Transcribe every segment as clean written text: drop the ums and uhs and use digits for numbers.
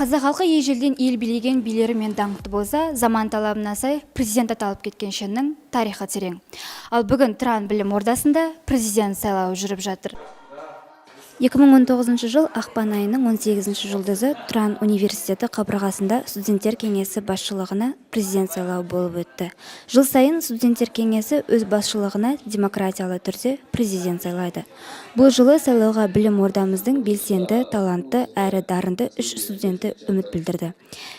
Қазақ халқы ежелден ел билеген билері мен даңқты болса, заман талабына сай президент аталып кеткен шеннің тарихы терең. Ал бүгін Тұран білім ордасында президент сайлауы жүріп жатыр. 2019 жыл ақпан айының 18 жұлдызы Тұран университеті қабырғасында студенттер кеңесі басшылығына президент сайлауы болып өтті. Жыл сайын студенттер кеңесі өз басшылығына демократиялы түрде президент сайлайды. Бұл жылы сайлауға білім ордамыздың белсенді, талантты әрі дарынды 3 студенті үміт білдірді.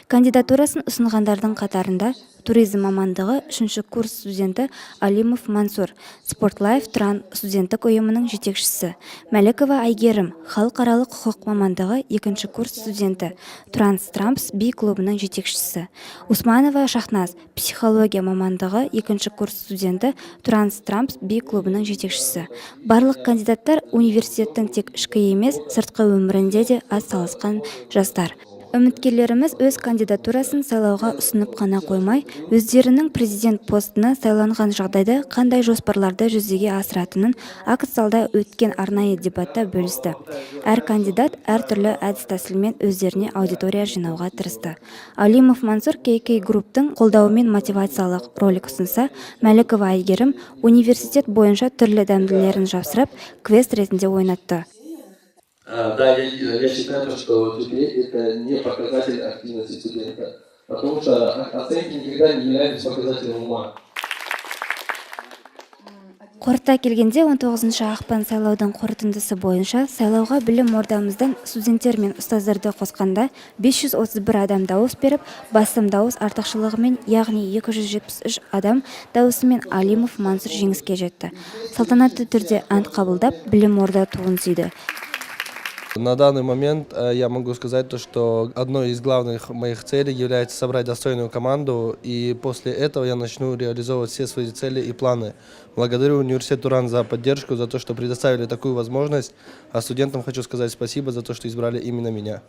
Кандидатурасын ұсынғандардың қатарында туризм мамандығы 3 курс студенті Алимов Мансур, Спортлайф Тұран студенттік ұйымының жетекшісі, Мәлікова Айгерім, халықаралық құқық мамандығы 2 курс студенті, Транс Трампс би клубының жетекшісі, Усманова Шахназ, психология мамандығы 2 курс студенті, Транс Трампс би клубының жетекшісі. Барлық кандидаттар университеттің тек ішкі емес, сыртқы өмірінде де атсалысқан жастар. Үміткерлеріміз өз кандидатурасын сайлауға ұсынып қана қоймай, өздерінің президент постына сайланған жағдайда қандай жоспарларды жүзеге асыратынын акт залда өткен арнайы дебатта бөлісті. Әр кандидат әртүрлі әдіс-тәсілмен өздеріне аудитория жинауға тырысты. Алимов Мансур KK Групптың қолдауымен мотивациялық ролик ұсынса, Мәлікова Айгерім университет бойынша түрлі дәмділерін жапсырып, квест ретінде ойнатты. Да, я считаю, что теперь это не показатель активности студента, потому что оценки никогда не являются показателем ума. Қорыта келгенде 19 ақпан сайлаудың қорытындысы бойынша сайлауға білім ордамыздан студенттер мен ұстаздарды қосқанда 531 адам дауыс беріп, басым дауыс артықшылығымен, яғни 273 адам дауысымен Алимов Мансур жеңіске жетті. Салтанатты түрде ант қабылдап, білім орда туын сүйді. На данный момент я могу сказать, что одной из главных моих целей является собрать достойную команду, и после этого я начну реализовывать все свои цели и планы. Благодарю университет Туран за поддержку, за то, что предоставили такую возможность, а студентам хочу сказать спасибо за то, что избрали именно меня.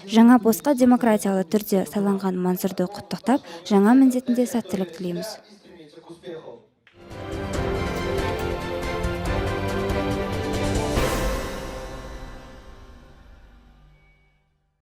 Жаңа постқа демократиялы түрде сайланған Мансурды құттықтап, жаңа міндетінде сәттілік тілейміз.